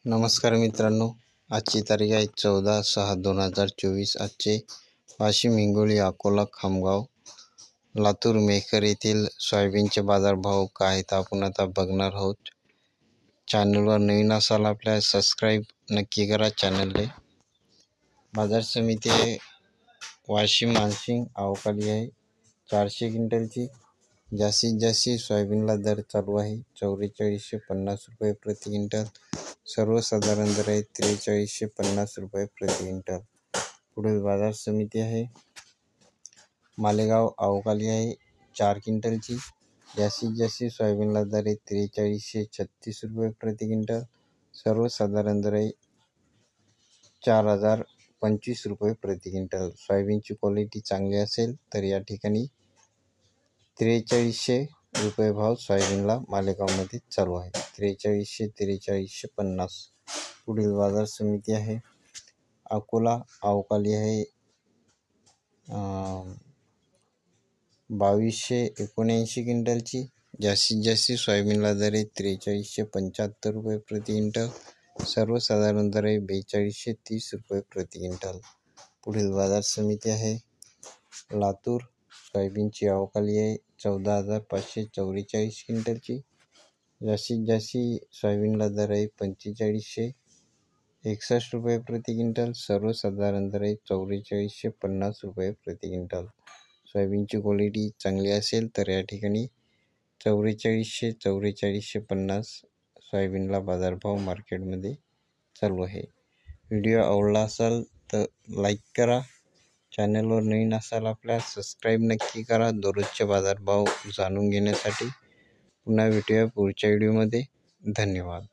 नमस्कार मित्रांनो, आजची तारीख आहे 14/6/2024. आजचे वाशिम, हिंगोली, अकोला, खामगाव, लातूर, मेकर येथील सोयाबीनचे बाजारभाव काय आहेत आपण आता बघणार आहोत. चॅनलवर नवीन असाल आपल्या सबस्क्राईब नक्की करा चॅनलले. बाजार समिती आहे वाशिम, मानसिंग, अवकाली आहे 400 क्विंटलची. जास्तीत जास्त सोयाबीनला दर चालू आहे 4450 रुपये प्रति क्विंटल. सर्वसाधारण दर आहे 4350 रुपये प्रति क्विंटल. पुढील बाजार समिती आहे मालेगाव, अवकाली आहे 4 क्विंटलची. जास्तीत जास्त सोयाबीनला दर आहे 4336 रुपये प्रति क्विंटल. सर्वसाधारण दर आहे 4025 रुपये प्रति क्विंटल. सोयाबीनची क्वालिटी चांगली असेल तर या ठिकाणी 4300 रुपये भाव सोयाबीनला मालेगावमध्ये चालू आहे. 4350. पुढील बाजार समिती आहे अकोला, अवकाली आहे 2279 क्विंटलची. जास्तीत जास्त सोयाबीनला दर आहे 4375 रुपये प्रति क्विंटल. सर्वसाधारण दर आहे 4230 रुपये प्रति क्विंटल. पुढील बाजार समिती आहे लातूर, सोयाबीनची अवकाली आहे 14544 क्विंटलची. जास्तीत जास्त सोयाबीनला दर आहे 4561 रुपये प्रति क्विंटल. सर्वसाधारण दर आहे 4450 रुपये प्रति क्विंटल. सोयाबीनची क्वालिटी चांगली असेल तर या ठिकाणी 4450 सोयाबीनला बाजारभाव मार्केटमध्ये चालू आहे. व्हिडिओ आवडला असाल तर लाईक करा. चॅनलवर नवीन असाल आपल्या सबस्क्राईब नक्की करा दररोजचे बाजारभाव जाणून घेण्यासाठी. पुन्हा भेटूया पुढच्या व्हिडिओमध्ये. धन्यवाद.